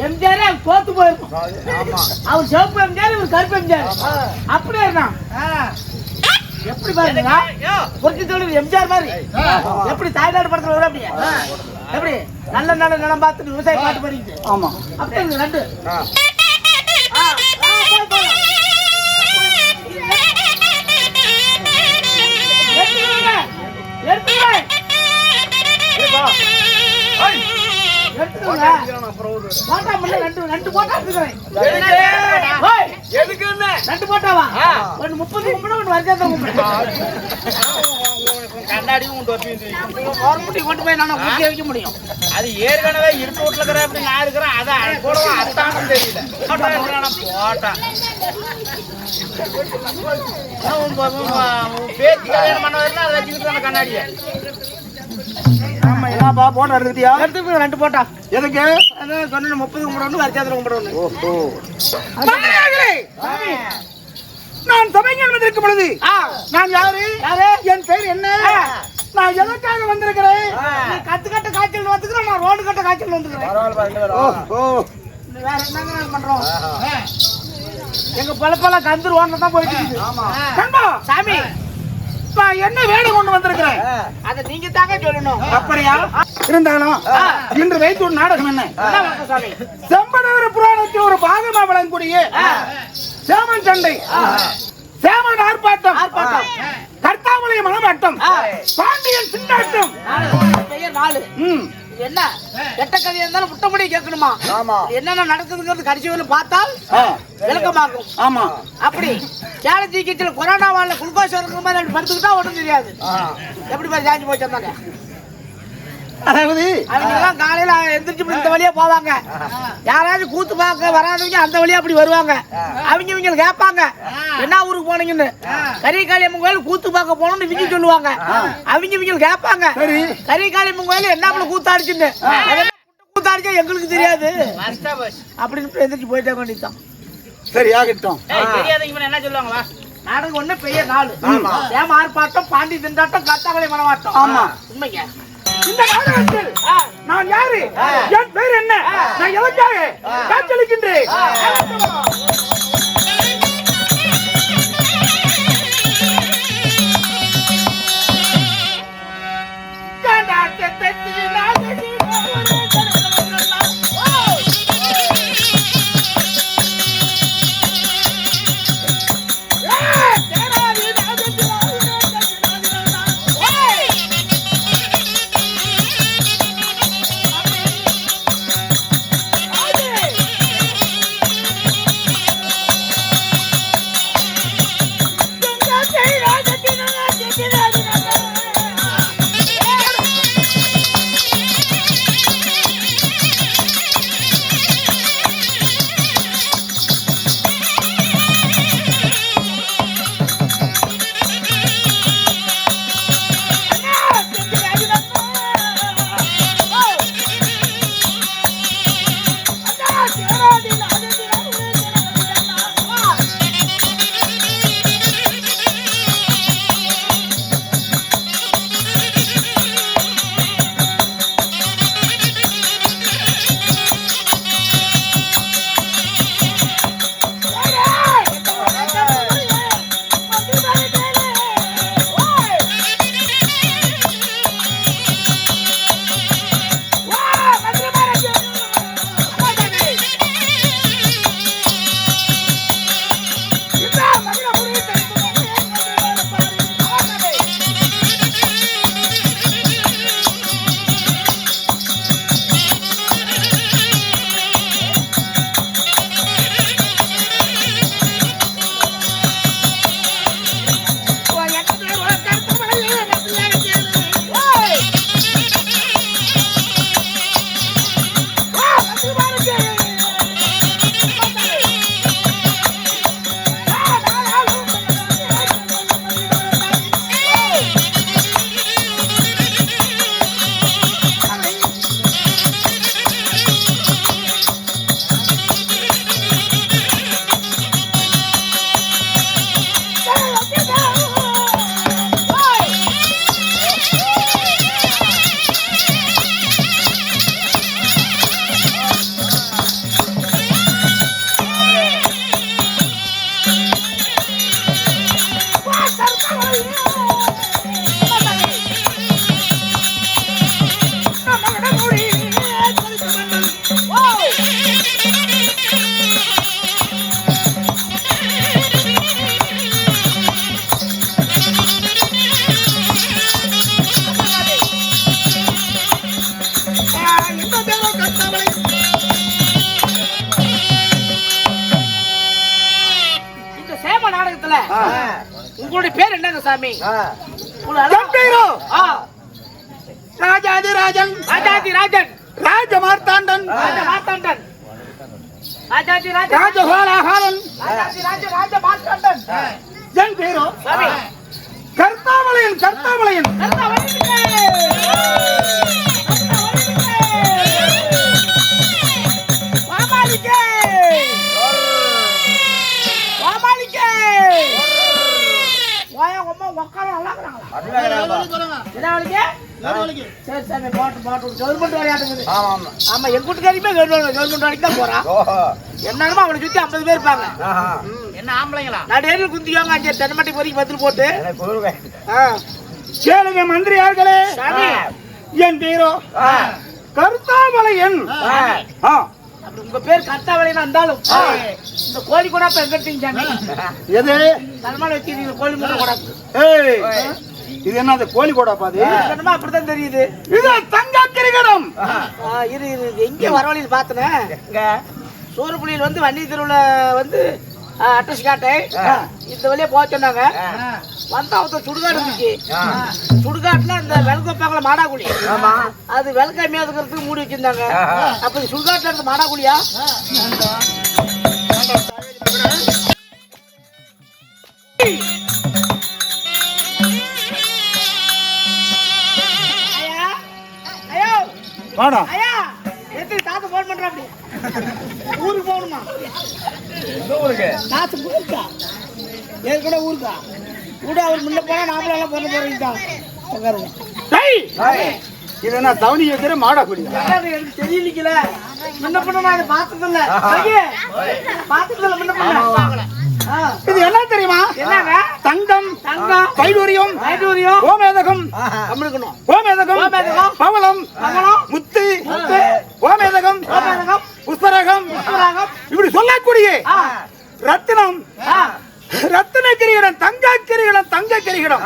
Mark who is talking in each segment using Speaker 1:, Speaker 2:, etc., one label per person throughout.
Speaker 1: எம்ஜிஆர் தோத்து போயிருக்கும். அவர் சிவப்பு எம்ஜிஆர், இவர் கருப்பு எம்ஜிஆர். அப்படியே இருந்தான். எப்படி பாருங்க, பொறுக்கி தொழில் எம்ஜிஆர் மாதிரி எப்படி தாய்நாடு படத்துல வரும். அப்படியே எப்படி நல்ல நல்ல நிலம் பார்த்துட்டு விவசாய பாட்டு படிக்குது. ஆமா, அப்படியே ரெண்டு ரெண்டு போட்டா ரெண்டு போட்டாவா? ஒன்னு 30 கும்பிட, ஒன்னு வருஷம் கும்பிட. கண்ணாடியும் கொண்டு போய் நான் ஊட்டி வைக்க முடியும். அது ஏற்கனவே இருட்டு வீட்டுல இருக்கிற அப்படி நான் இருக்கிறேன். அதை கூட அத்தானும் தெரியல. போட்டா பேச்சு கல்யாணம் பண்ண வரலாம். அதை வச்சுக்கிட்டு கண்ணாடிய போட்டா எடுத்துட்டியா? எடுத்து ரெண்டு போட்டா. எதுக்கு சொன்ன 30 கும்பிடணும், வருஷத்துல கும்பிடணும். நான் சபைக்கு வந்திருக்கும் பொழுது நான் யாரு, என் பேர் என்ன, நான் எதற்காக வந்திருக்கிறேன்? கட்டுக்கட்ட காய்ச்சல் வந்துக்கிறேன், நான் ரோடு கட்ட காய்ச்சல் வந்துக்கிறேன். வேற என்னங்க பண்றோம்? எங்க பழப்பெல்லாம் கந்தூர் ஓன தான் போயிட்டு இருக்கு. சாமி, என்ன வேலை கொண்டு வந்திருக்கிறேன்? அதை நீங்க தாங்க சொல்லணும். அப்படியா இருந்தாலும் இன்று வைத்து ஒரு நாடகம் என்ன? செம்பனவர புராணத்தில் ஒரு பாகமா வழங்கக்கூடிய சேமன் சண்டை, சேமன் ஆர்ப்பாட்டம், கர்த்தாமலை மனமாட்டம், பாண்டியன் சிந்தாட்டம். என்ன எட்ட கதையா இருந்தாலும் முட்டப்படி கேட்கணுமா? என்னென்ன நடக்குதுங்கிறது கடைசி வரை பார்த்தால் விளக்கமாக்கும். ஆமா, அப்படி கேல தீக்கியத்துல கொரோனாவால குளுக்கோஸ் இருக்கிற மாதிரி அப்படி படுத்துக்கிட்டா ஒன்றும் தெரியாது. எப்படி மாதிரி சாஞ்சி போச்சு வந்தாங்க. அதாவது அவங்க காலையில எந்திரிச்சு இந்த வழியா போவாங்க. யாராவது கூத்து பார்க்க வராதவங்க அந்த வழியா அப்படி வருவாங்க. அவங்க கேட்பாங்க என்ன ஊருக்கு போனீங்கன்னு. கரிகாளியம்மன் கோயில் கூத்து பார்க்க போனோம்னு இவங்க சொல்லுவாங்க. அவங்க கேட்பாங்க கரிகாளியம்மன் கோயில் என்ன கூத்தாடிச்சுன்னு. கூத்தாடிச்சா எங்களுக்கு தெரியாது அப்படின்னு எந்திரிச்சு போயிட்டே வேண்டியதுதான். சரி ஆகட்டும். என்ன சொல்லுவாங்களா? நாடகம் ஒண்ணு பெரிய நாள். ஏமா ஆர்ப்பாட்டம், பாண்டி திண்டாட்டம், கத்தாவளை மனவாட்டம். ஆமா உண்மைங்க. இந்த நாடகத்தில் நான் யாரு, என் பேர் என்ன, நான் எதற்காக காட்சியளிக்கின்றேன்? சொல்லுங்க சாமி.
Speaker 2: ராஜாதி ராஜன் ராஜமார்த்தாண்டன் ராஜகோலாகாலன் என் பேரோ கர்த்தாமலையன்
Speaker 1: என்னமா அவளை சுத்தி 50 பேர் இருப்பாங்க. என்ன ஆம்பளைங்களா நடையில குந்தியாங்க அஞ்சு தென்னமட்டி பொறிக்கு பதில் போட்டு
Speaker 2: கேளுங்க மந்திரியார்களே. என் பேரோ கர்த்தாமலையன்.
Speaker 1: உங்க பேர் கர்த்தாமலையா இருந்தாலும் இந்த கோழி கூட எங்க
Speaker 2: எது
Speaker 1: தலைமையில வச்சு கோழி முட்டை கூட
Speaker 2: இது என்ன கோழி கூட பாது
Speaker 1: அப்படித்தான் தெரியுது.
Speaker 2: இது தங்க கிரிகடம்.
Speaker 1: இது எங்க வரவழியில் பார்த்தனேன். சூரப்புலியில் வந்து வன்னி தெருவுல வந்து அட்ரஸ் காட்டேன். இந்த வழியா போக சொன்னாங்க. வந்தா ஒருத்தர் சுடுகாடு இருந்துச்சு. சுடுகாட்டுல இந்த வெள்கோப்பாங்கள மாடாக்குழி அது வெள்காய் மேதுக்கிறதுக்கு மூடி வச்சிருந்தாங்க. அப்ப சுடுகாட்டுல இருந்த மாடாக்குழியா தாத்தா போன் பண்ற அப்படி ஊருக்கு போகணுமா? தாத்து ஊருக்கா ஏற்கனவே ஊருக்கா கூட அவர் முன்ன போனா நாமளும் எல்லாம் பொண்ணு போறீங்க.
Speaker 2: இது என்ன தவணி வைக்கிற மாடாக்குடி
Speaker 1: எனக்கு தெரியல. முன்ன பண்ண நான் இதை பார்த்ததில்ல. முன்ன பண்ண
Speaker 2: இது என்ன தெரியுமா?
Speaker 1: என்னங்க?
Speaker 2: தங்கம் வைடூரியம் கோமேதகம் கோமேதகம் பவளம் முத்து கோமேதகம் புஷ்பராகம் இப்படி சொல்லக்கூடிய ரத்தினம் ரத்தின கிரீடம் தங்க கிரீடம்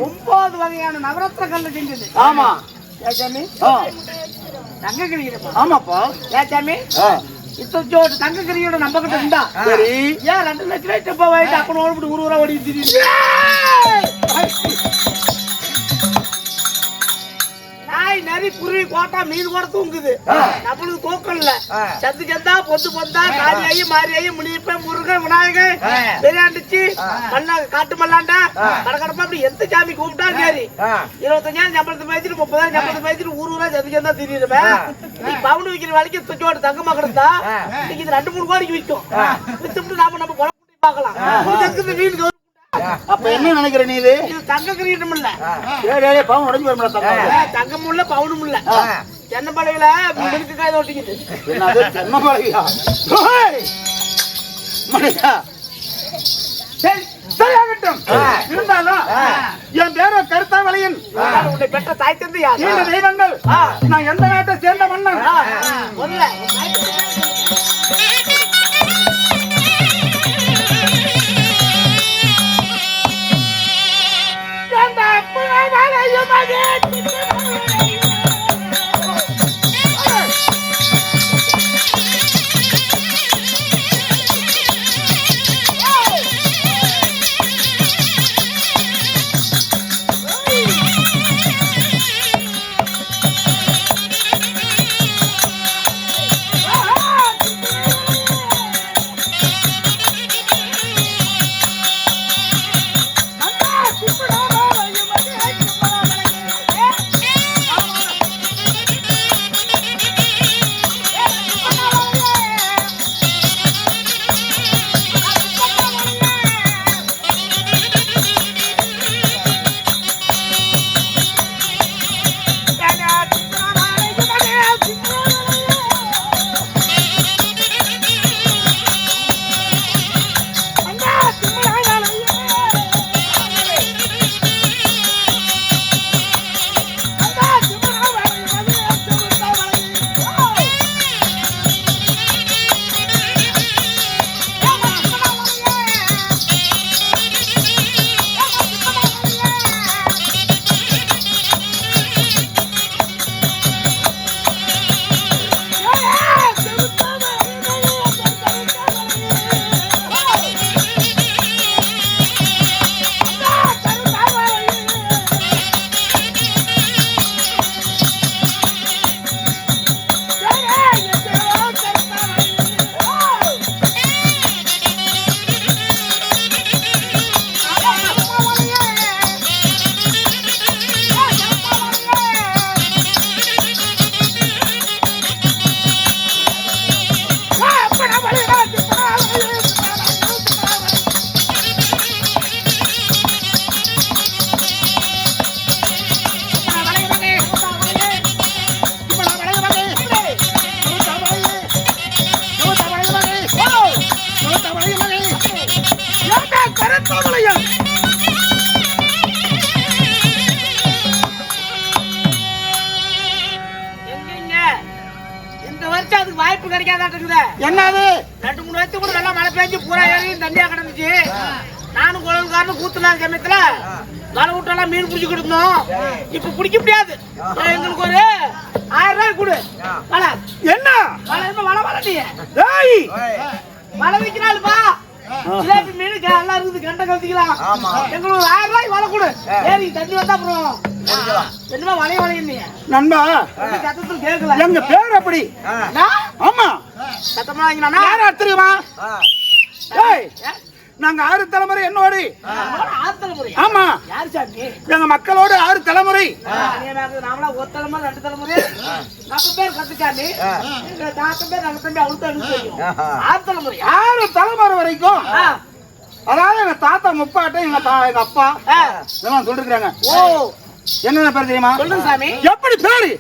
Speaker 1: 9 வகையான நவரத்ன கல்ல செஞ்சது.
Speaker 2: ஆமா
Speaker 1: தங்க கிரீடம்.
Speaker 2: ஆமாப்பா
Speaker 1: ஏச்சாமி இத்தோடு தங்க கிரியோட நம்ம கிட்ட இருந்தா
Speaker 2: சரி
Speaker 1: ஏன் 2 லட்சம் ரூபாய் டப்பா வாங்கிட்டு அப்ப ஓடிட்டு ஊரா ஓடிட்டு நாய் நரி குருவி கோட்டா மீன் கூட தூங்குது. நம்மளுக்கு தூக்கம் இல்ல. சத்து சந்தா பொந்து பொந்தா காரியாயி மாரியாயி முனியப்ப முருகன் விநாயகர் பெரியாண்டிச்சு மல்லா காட்டு மல்லாண்டா கடக்கடப்பா அப்படி எந்த சாமி கூப்பிட்டா சரி 25,000 சம்பளத்தை பேசிட்டு 30,000 சம்பளத்தை பேசிட்டு ஊரா சத்து சந்தா திரியுமே. நீ பவுன் விற்கிற வேலைக்கு துச்சோடு தங்கமா கிடந்தா இன்னைக்கு இது 2-3 கோடிக்கு விற்கும். வித்துட்டு நம்ம குழம்பு பார்க்கலாம். வீடு
Speaker 2: அப்ப என்ன நினைக்கிற நீ? இது
Speaker 1: தங்க கிரீடம் இல்ல.
Speaker 2: பவுன் உடஞ்சு வர
Speaker 1: தங்கம் இல்ல பவுனும் இல்ல. தென்னம்பளையில மினுக்கு காய் ஓட்டிக்கிது.
Speaker 2: தென்னம்பளையா சரி சரியாகட்டும். இருந்தாலும் என் பேர கருத்தாவளையன்
Speaker 1: உன்னை பெற்ற தாய் தந்தை யார்?
Speaker 2: தெய்வங்கள். நான் எந்த நாட்டை சேர்ந்த மன்னன்?
Speaker 1: கிடைக்காதாட்டு இருக்குது.
Speaker 2: என்னது
Speaker 1: 2-3 வருஷத்துக்கு கூட நல்லா மழை பெஞ்சு பூரா ஏரியும் தண்ணியா கிடந்துச்சு. நானும் குழந்தைக்காரனும் கூத்துனார் சமயத்துல வலை விட்டெல்லாம் மீன் பிடிச்சிக்கிட்டு இருந்தோம். இப்ப பிடிக்க முடியாது. எங்களுக்கு ஒரு 1000 ரூபாய் கொடு. வலை
Speaker 2: என்ன
Speaker 1: வலை என்ன வலை வலை நீ
Speaker 2: டேய்
Speaker 1: வலை விற்கிறாளுப்பா. ஜிலேபி மீன் எல்லாம் இருக்குது. கண்டை கவுத்திக்கலாம். எங்களுக்கு ஒரு 1000 ரூபாய் வலை கொடு. ஏறி தண்ணி வந்தா அப்புறம் என்னமா வளைய வளைய
Speaker 2: நண்பா
Speaker 1: சத்தத்தில் கேட்கல.
Speaker 2: எங்க பேர் அப்படி. ஆமா
Speaker 1: சத்தமா வாங்கினா
Speaker 2: யாரா தெரியுமா? ஏய் நாங்க 6 தலைமுறை என்னோடு.
Speaker 1: 6 தலைமுறை.
Speaker 2: ஆமா
Speaker 1: யாரு சாமி?
Speaker 2: எங்க மக்களோடு 6 தலைமுறை.
Speaker 1: நாமளா ஒரு தலைமுறை 2 தலைமுறை 4 பேர் கத்துச்சாமி. எங்க தாத்தா பேர் நம்ம தம்பி அவளுக்கு தெரியும். 6 தலைமுறை
Speaker 2: 6 தலைமுறை வரைக்கும். அதாவது எங்க தாத்தா முப்பாட்டம் எங்க அப்பா இதெல்லாம் சொல்லிருக்காங்க.
Speaker 1: ஓ
Speaker 2: என்னென்ன பேர் தெரியுமா?
Speaker 1: சொல்லுங்க சாமி.
Speaker 2: எப்படி பேரு?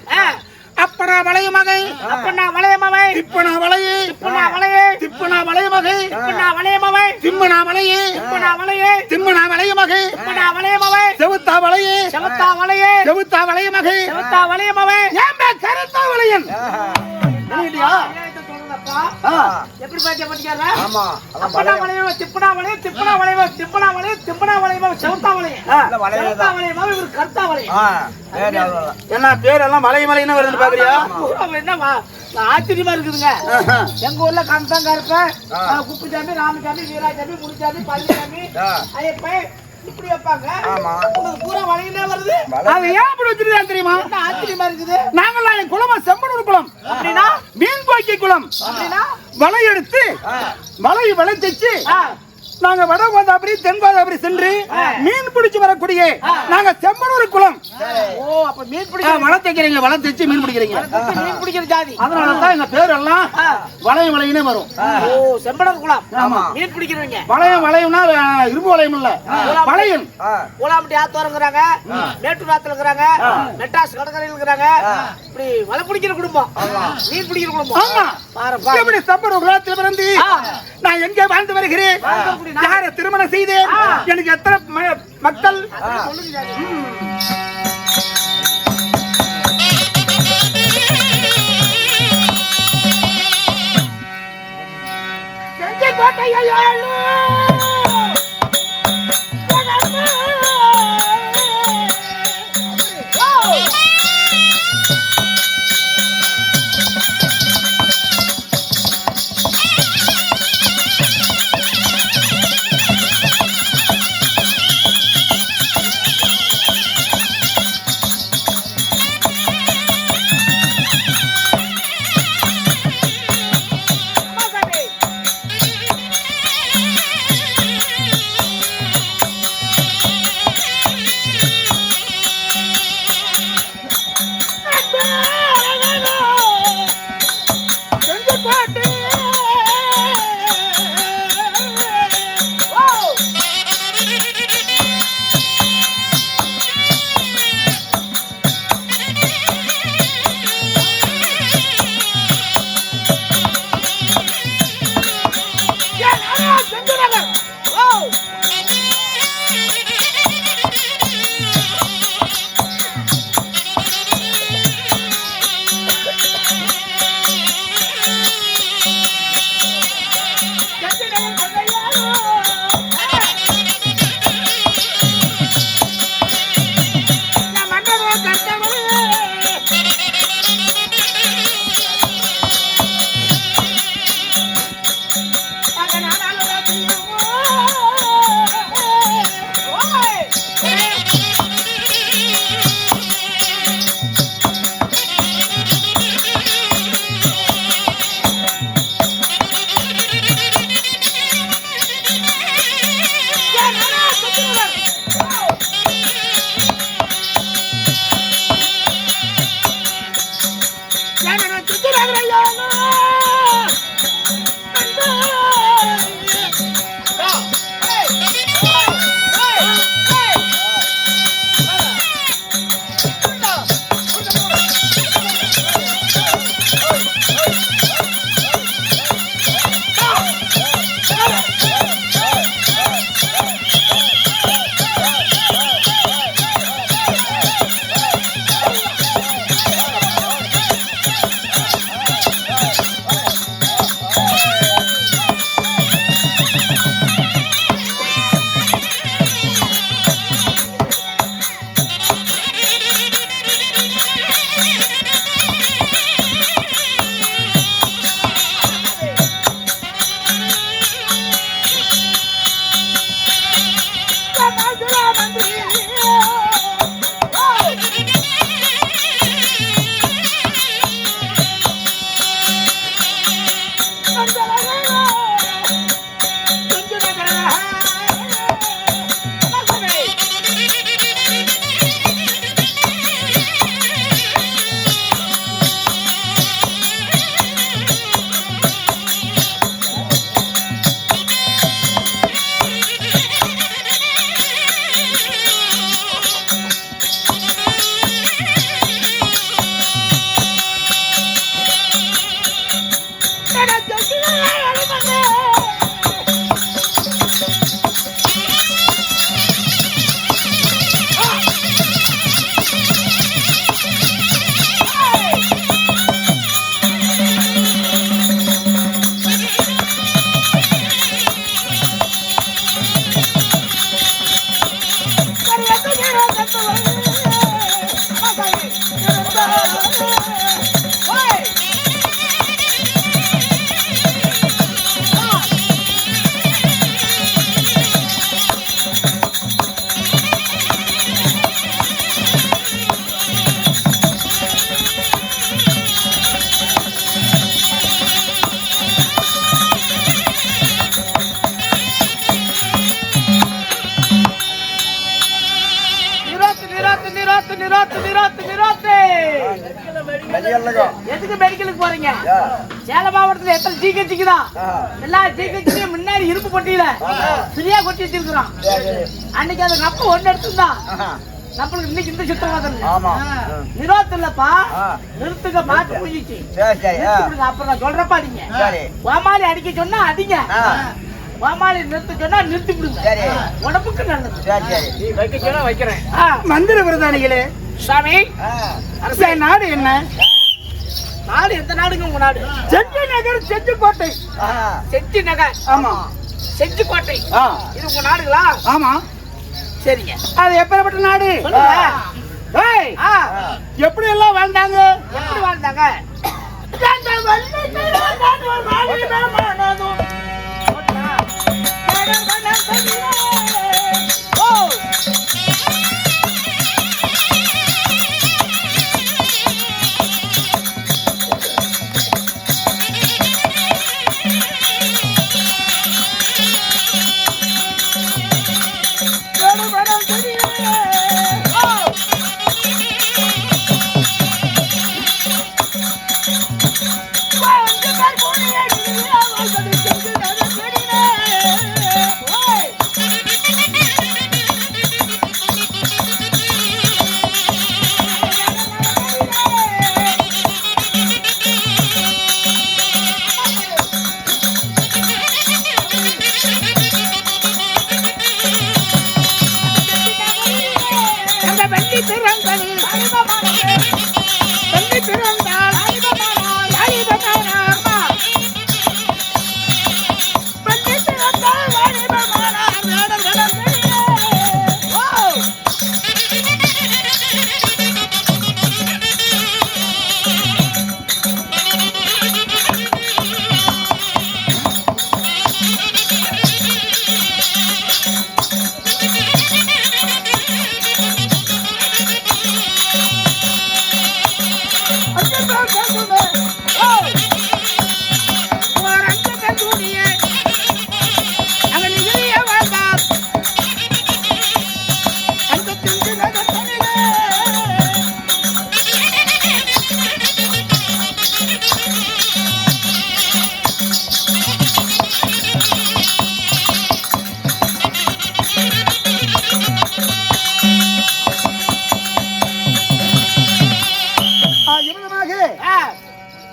Speaker 2: அப்பனா வளைய மகை,
Speaker 1: அப்பனா வளைய மகை,
Speaker 2: திப்பனா வளையே,
Speaker 1: திப்பனா வளைய,
Speaker 2: திப்பனா வளைய மகை,
Speaker 1: திப்பனா வளைய மகை,
Speaker 2: திம்மனா வளையே,
Speaker 1: திப்பனா வளைய,
Speaker 2: திம்மனா வளைய மகை,
Speaker 1: திப்பனா வளைய மகை,
Speaker 2: செவுத்தா வளையே,
Speaker 1: செவத்தா வளைய,
Speaker 2: செவுத்தா வளைய மகை,
Speaker 1: செவத்தா வளைய மகை.
Speaker 2: ஏன் கருத்தா வளையன் இல்லையா?
Speaker 1: எப்படி பாத்தியா பண்ணிக்காரா? ஆமா. அப்பனா வளைய, திப்பனா வளைய, திப்பனா வளைய, திப்பனா வளைய, திப்பனா வளைய, செவத்தா வளைய, செவத்தா வளைய மகை, இவர் கருத்தா வளைய.
Speaker 2: என்ன பேரெல்லாம் வளைய மலைன்னு வருதுன்னு பாக்குறியா?
Speaker 1: என்னவா ஆச்சரியமா இருக்குதுங்க. எங்க ஊர்ல கந்தம் கருப்பன், குப்புசாமி, ராமசாமி, வீராசாமி, முனிசாமி, பழனிசாமி, ஐயப்பன் இப்படி வைப்பாங்க. உங்களுக்கு பூரா வளையனே வருது.
Speaker 2: அது ஏன் அப்படி வச்சிருக்கா தெரியுமா?
Speaker 1: என்ன ஆச்சரியமா இருக்குது.
Speaker 2: நாங்கெல்லாம் என் குளமா செம்பனூர் குளம்.
Speaker 1: அப்படின்னா
Speaker 2: மீன் கோக்கி குளம்.
Speaker 1: அப்படின்னா
Speaker 2: வலை எடுத்து வலை தைச்சு நாங்க வடகோதாபுரி தென்கோதாபுரி சென்று மீன் பிடிச்சு வரக்கூடிய நாங்க செம்பனூர் குளம்.
Speaker 1: ஓ அப்ப மீன் பிடிக்க
Speaker 2: வலை தைக்கிறீங்க, வலை தைச்சு மீன் பிடிக்கிறீங்க.
Speaker 1: மீன் பிடிக்கிற ஜாதி.
Speaker 2: அதனாலதான் எங்க பேர் எல்லாம் வளையனே வரும்.
Speaker 1: ஓ செம்பனூர் குளம். ஆமா மீன் பிடிக்கிறவங்க.
Speaker 2: வளையம்னா இரும்பு வளையம் இல்ல, வளையன்.
Speaker 1: ஊலாம்பட்டி ஆத்தோரங்கிறாங்க, மேட்டூர் ஆத்துல இருக்கிறாங்க, மெட்ராஸ் கடற்கரையில் இருக்கிறாங்க. இப்படி வலை பிடிக்கிற குடும்பம், மீன் பிடிக்கிற குடும்பம்.
Speaker 2: ஆமா எப்படி செம்பனூர் குளத்தில் பிறந்து நான் எங்கே வாழ்ந்து வருகிறேன், யாரை திருமணம் செய்தேன், எனக்கு எத்தனை மக்கள்
Speaker 1: எதுக்கு மெடிக்கலுக்கு போறீங்க? சேலம் மாவட்டத்துல எத்தனை ஜிஹெச்சுக்கு தான் எல்லா ஜிஹெச்சுலயும் முன்னாடி இருப்பு பொட்டியில ஃப்ரீயா கொட்டி வச்சிருக்கிறோம். அன்னைக்கு அது நம்ப ஒண்ணு எடுத்துதான் நம்மளுக்கு இன்னைக்கு இந்த சுத்தம் நிறுவனம் இல்லப்பா. நிறுத்துக்க மாட்டு முடிஞ்சிச்சு. அப்புறம் நான் சொல்றப்ப அடிங்க. வாமாலி அடிக்க சொன்னா அடிங்க. வாமாலி நிறுத்த சொன்னா நிறுத்தி விடுங்க. உடம்புக்கு நல்லது. வைக்க சொன்னா வைக்கிறேன்.
Speaker 2: மந்திர விரதானிகளே
Speaker 1: சாமி,
Speaker 2: அரசே நாடு என்ன?
Speaker 1: நாடு எந்த நாடுங்க உங்க நாடு?
Speaker 2: செஞ்சி நகர் செஞ்சிக்கோட்டை.
Speaker 1: செஞ்சி நகர்.
Speaker 2: ஆமா,
Speaker 1: செஞ்சிக்கோட்டை. இது உங்க நாடுங்களா?
Speaker 2: ஆமா.
Speaker 1: சரிங்க.
Speaker 2: அது எப்பேற்பட்ட நாடு? எப்படி எல்லாம் வாழ்ந்தாங்க?
Speaker 1: எப்படி வாழ்ந்தாங்க?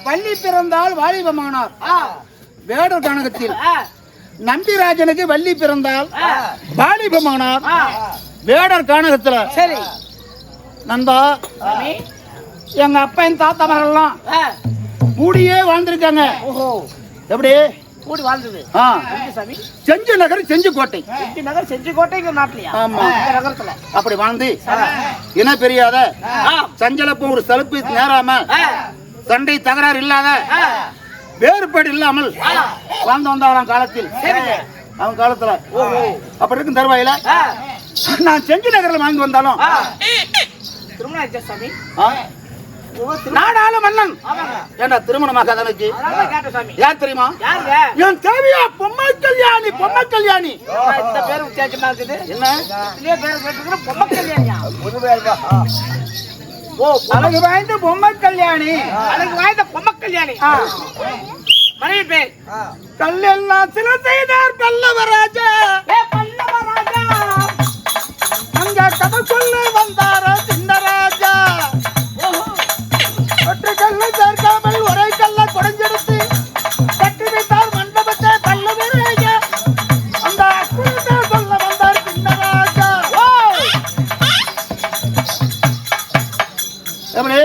Speaker 2: வள்ளி பிறந்தால் வாலிபமானார். வேடர் கணக்கத்தில் நம்பிராஜனுக்கு வள்ளி பிறந்தால் வாலிபமானார். வேடர் காணகத்துல
Speaker 1: சரி
Speaker 2: நண்பா, எங்க அப்பா என் தாத்தா மகள்லாம் கூடியே வாழ்ந்திருக்காங்க. எப்படி
Speaker 1: கூடி வாழ்ந்தது?
Speaker 2: செஞ்சி நகர் செஞ்சிக்கோட்டை.
Speaker 1: செஞ்சி நகர் செஞ்சிக்கோட்டை நாட்டிலையா?
Speaker 2: ஆமா,
Speaker 1: நகரத்துல
Speaker 2: அப்படி வாழ்ந்து இன பெரியாத சஞ்சலப்பும் ஒரு சலுப்பு நேராம சண்டை தகராறு இல்லாத வேறுபாடு இல்லாமல் வாழ்ந்து வந்தவரான் காலத்தில். அவன் காலத்துல அப்படி இருக்கும் தருவாயில நான் செஞ்சி நகர்ல வாழ்ந்து வந்தாலும் நாடாளு மன்னன் ஏண்டா திருமணமாக அதனுக்கு யார் தெரியுமா? என் தேவியா பொம்மை கல்யாணி. பொம்மை கல்யாணி
Speaker 1: பேர் வித்தியாசமா இருக்குது.
Speaker 2: என்ன
Speaker 1: பொம்மை கல்யாணியா?
Speaker 2: அழகு வாய்ந்த பொம்மை கல்யாணி.
Speaker 1: அழகு வாய்ந்த பொம்மை கல்யாணி மனைவி பேர்
Speaker 2: கல்லெல்லாம் சில செய்தார் பல்லவராஜா.
Speaker 1: பல்லவராஜா
Speaker 2: அங்க கதை சொல்ல வந்தார சின்னராஜா. ஒற்றை கல்ல சேர்க்காமல் ஒரே கல்ல குறைஞ்செடுத்து கட்டி வைத்தார் மண்டபத்தை பல்லவராஜா. அந்த அக்குலத்தை சொல்ல வந்தார் சின்னராஜா. எப்படி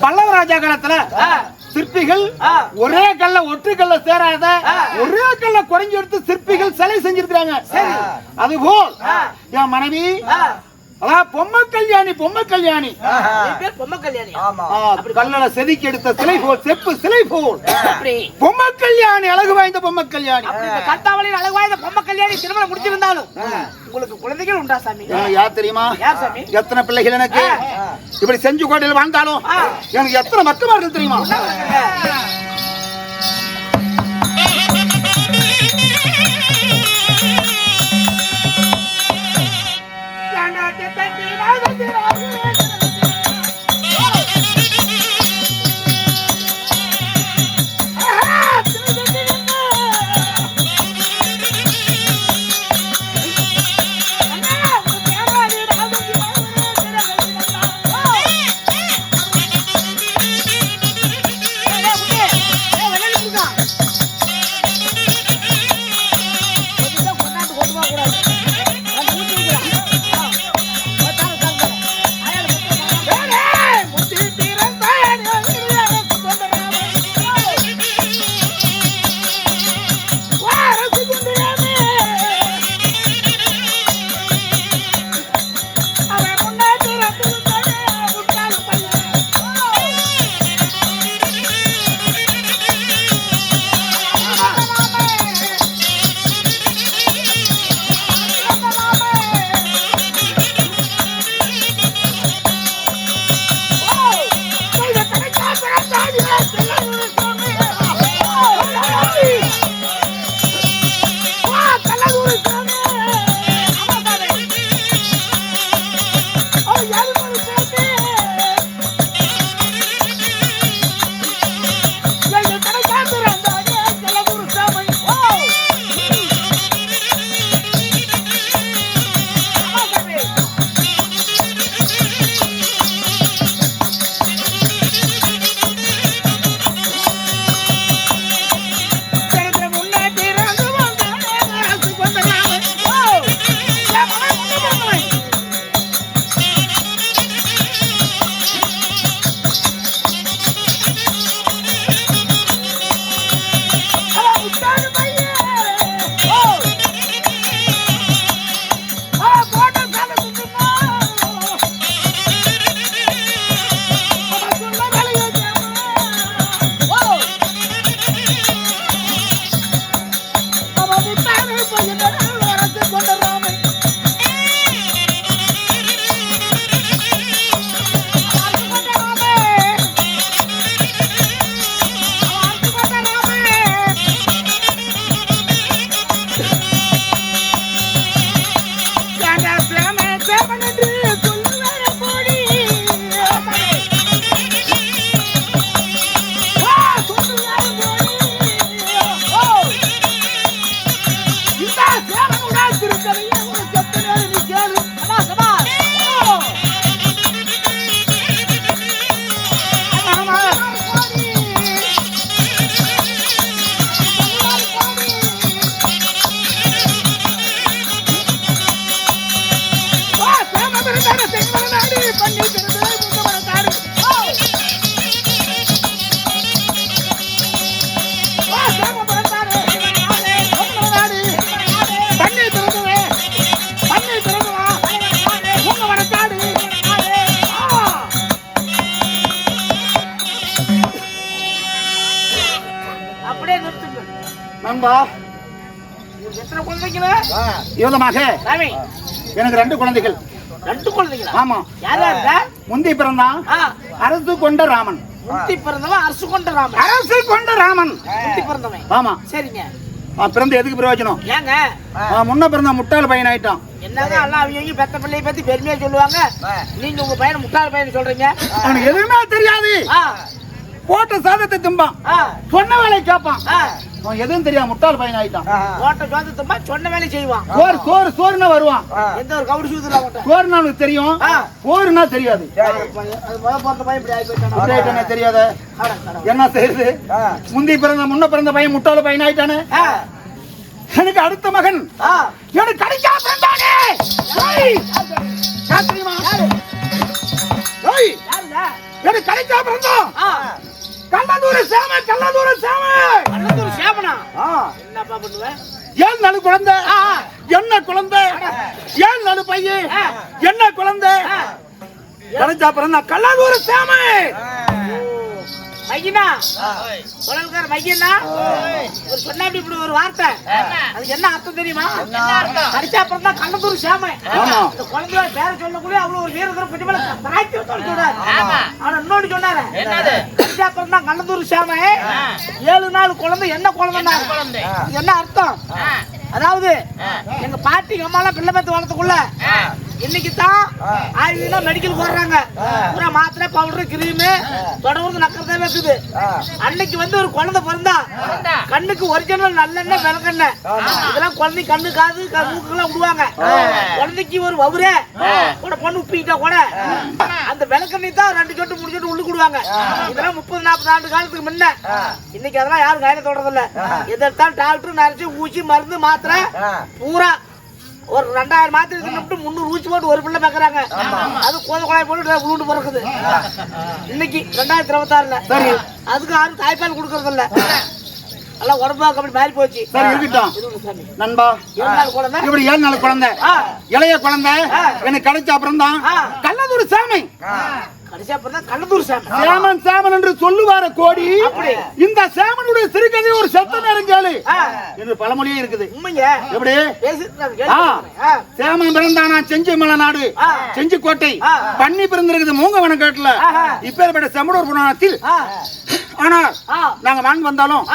Speaker 2: பல்லவராஜா காலத்துல சிற்பிகள் ஒரே கல்ல ஒற்றை கல்ல சேராத ஒரே கல்ல குறைஞ்சு எடுத்து சிற்பிகள் சிலை செஞ்சிருக்காங்க. அதுபோல் என் மனைவி பொம்மை கல்யாணி. பொம்மை கல்யாணி
Speaker 1: பொம்மை கல்யாணி
Speaker 2: கல்ல செதுக்கி எடுத்த சிலை போல் செப்பு சிலை போல் பொம்மை கல்யாணி. அழகு வாய்ந்த பொம்மை கல்யாணி.
Speaker 1: கத்தாவளியில் அழகு வாய்ந்த பொம்மை கல்யாணி திருமணம் முடிச்சிருந்தாலும் உங்களுக்கு குழந்தைகள் உண்டா சாமி?
Speaker 2: யார் தெரியுமா? எத்தனை பிள்ளைகள் எனக்கு இப்படி செஞ்சு கோட்டையில் வாழ்ந்தாலும் எனக்கு எத்தனை மக்கமார்கள் தெரியுமா? நண்பா,
Speaker 1: எத்தனை குழந்தைங்கள?
Speaker 2: யோகமாக
Speaker 1: சாமி,
Speaker 2: எனக்கு 2 குழந்தைகள்.
Speaker 1: 2 குழந்தைங்களா?
Speaker 2: ஆமா.
Speaker 1: யார் யாருங்க?
Speaker 2: முந்தி பிறந்தான் அரசு கொண்ட ராமன்.
Speaker 1: முந்தி பிறந்தவன் அரசு கொண்ட ராமன்.
Speaker 2: அரசு கொண்ட ராமன்
Speaker 1: முந்தி பிறந்தவன்.
Speaker 2: ஆமா.
Speaker 1: சரிங்க.
Speaker 2: பிறந்து எதுக்கு பிரயோஜனம்?
Speaker 1: ஏங்க
Speaker 2: முன்ன பிறந்த முட்டாள் பையன் ஆயிட்டான்.
Speaker 1: என்னங்க எல்லாம் அவங்க பெத்த பிள்ளைய பத்தி பெருமையா சொல்லுவாங்க, நீங்க உங்க பையனை முட்டாள் பையன் சொல்றீங்க.
Speaker 2: அவனுக்கு எதுவுமே தெரியாது. போட்ட சாதத்தை திம்பான், சொன்ன வேலையை கேட்பான். அவன் எதுவும் தெரியாது, முட்டாள் பையன் ஆயிட்டான்.
Speaker 1: போட்ட சாதத்தை திம்பா, சொன்ன வேலையை செய்வான்.
Speaker 2: சோறு சோறு சோறுனா வருவான்.
Speaker 1: எந்த ஒரு கவுடி சூதுல மாட்டான்.
Speaker 2: சோறுனா அவனுக்கு தெரியும், சோறுனா தெரியாது.
Speaker 1: அது போட்ட பையன் இப்படி ஆகி போயிட்டானே.
Speaker 2: தெரியாத என்ன செய்யுது? முன்ன பிறந்த பையன் முட்டாள் பையன் ஆயிட்டானே. எனக்கு அடுத்த மகன் எனக்கு கிடைக்காம பிறந்தானே. எனக்கு கிடைக்காம பிறந்தோம். கள்ளதூர சேம
Speaker 1: சேமனா என்னப்பா பண்ணுவேன்?
Speaker 2: 7 நாள் குழந்தை, என்ன குழந்தை? 7 நாள் பையன், என்ன குழந்தை? கிடைச்சா பிறந்தா கள்ளதூர சேம.
Speaker 1: மையனா குழந்தைக்கார மையனா ஒரு சொன்னா இப்படி ஒரு வார்த்தை, அதுக்கு என்ன அர்த்தம் தெரியுமா? கடிச்சா அப்புறம் தான் கள்ளத்தூர் சேமை. இந்த குழந்தைய பேர சொல்லக்கூடிய அவ்வளவு ஒரு வீரத்தில் கொஞ்சம் மேல தாக்கி சொல்றாரு. ஆனா இன்னொன்னு சொன்னாரு, கடிச்சா அப்புறம் தான் கள்ளத்தூர் சேமை. 7 நாள் குழந்தை, என்ன குழந்தை? என்ன அர்த்தம்? அதாவது எங்க பாட்டி அம்மாலாம் பிள்ளை பேத்து வளர்த்துக்குள்ள இன்னைக்கு தான் ஆயுதா மெடிக்கல் போடுறாங்க. பூரா மாத்திரை பவுடர் கிரீமு தொடர்ந்து நக்கிறதே இருக்குது. அன்னைக்கு வந்து ஒரு குழந்தை பிறந்தா கண்ணுக்கு ஒரிஜினல் நல்லெண்ணெய் விளக்கெண்ணெய் இதெல்லாம் குழந்தை கண்ணு காது மூக்கெல்லாம் விடுவாங்க. குழந்தைக்கு ஒரு வவுரே கூட பொண்ணு உப்பிக்கிட்டா கூட அந்த விளக்கெண்ணெய் தான் 2 சொட்டு 3 சொட்டு உள்ளுக்கு விடுவாங்க. இதெல்லாம் 30-40 ஆண்டு காலத்துக்கு முன்ன. இன்னைக்கு அதெல்லாம் யாரும் கையில தொடறதில்ல. எதான் டாக்டர் நரைச்சு ஊசி மருந்து மாத்திரை பூரா ஒரு 2000 மாத்திரை தின்னுட்டு 300 ஊசி போட்டு ஒரு பிள்ளை பார்க்கறாங்க. அது கோத குழாய் போட்டு விழுந்து பிறக்குது. இன்னைக்கு 2026ல சரி அதுக்கு யாரும் தாய்ப்பால் கொடுக்கறது இல்ல. எல்லாம் உடம்பாக்க அப்படி மாறி போச்சு.
Speaker 2: சரி இருக்கட்டும் நண்பா.
Speaker 1: 7 நாள் குழந்தை
Speaker 2: இப்படி 7 நாள் குழந்தை இளைய குழந்தை எனக்கு கிடைச்ச அப்புறம் தான் கள்ளதூர் சாமி
Speaker 1: கடைசியா பார்த்தா கள்ளதூர் சாமி
Speaker 2: சேமன் சேமன் என்று சொல்லுவார கோடி. இந்த சேமனுடைய சிறுகதை ஒரு செத்த நேரம் கேளு என்று பழமொழியே இருக்குது.
Speaker 1: உண்மைங்க
Speaker 2: எப்படி
Speaker 1: பேசிட்டு
Speaker 2: சேமன் பிறந்தானா செஞ்சி மலை நாடு செஞ்சி கோட்டை பண்ணி பிறந்திருக்குது மூங்கவனம் காட்டுல இப்பேற்பட்ட செம்படூர் புராணத்தில். ஆனா நாங்க வாங்கி வந்தாலும்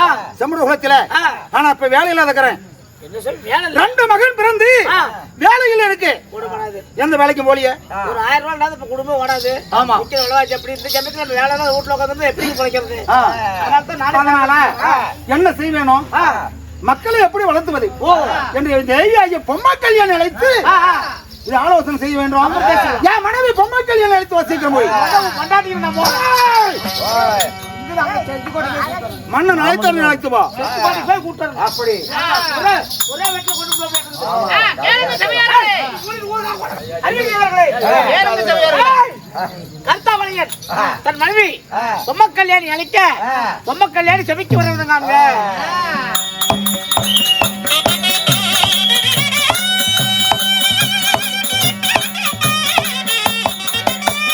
Speaker 2: செம்படூர் குலத்துல ஆனா இப்ப வேலையில இருக்கிறேன். 2 மகன் பிறந்து வேலையில் இருக்கு. எந்த வேலைக்கு போலிய
Speaker 1: ஒரு 1000 ரூபாய் இப்ப குடும்பம் ஓடாது.
Speaker 2: ஆமா
Speaker 1: எப்படி இந்த ஜமத்துல வேலை வீட்டுல உட்காந்து எப்படி பிழைக்கிறது?
Speaker 2: என்ன செய்வேணும் மக்களை எப்படி வளர்த்துவது என்று பொம்மை கல்யாணம் அழைத்து இது ஆலோசனை செய்ய வேண்டும். என் மனைவி பொம்மை கல்யாணம் அழைத்து வசிக்கிறோம் மன்னன் அழைத்து அழைத்துவா அப்படி
Speaker 1: கர்த்தாவளியன் தன் மனைவி பொம்மை கல்யாணி அழைக்க பொம்மை கல்யாணி சமைக்க வர்றதுங்க.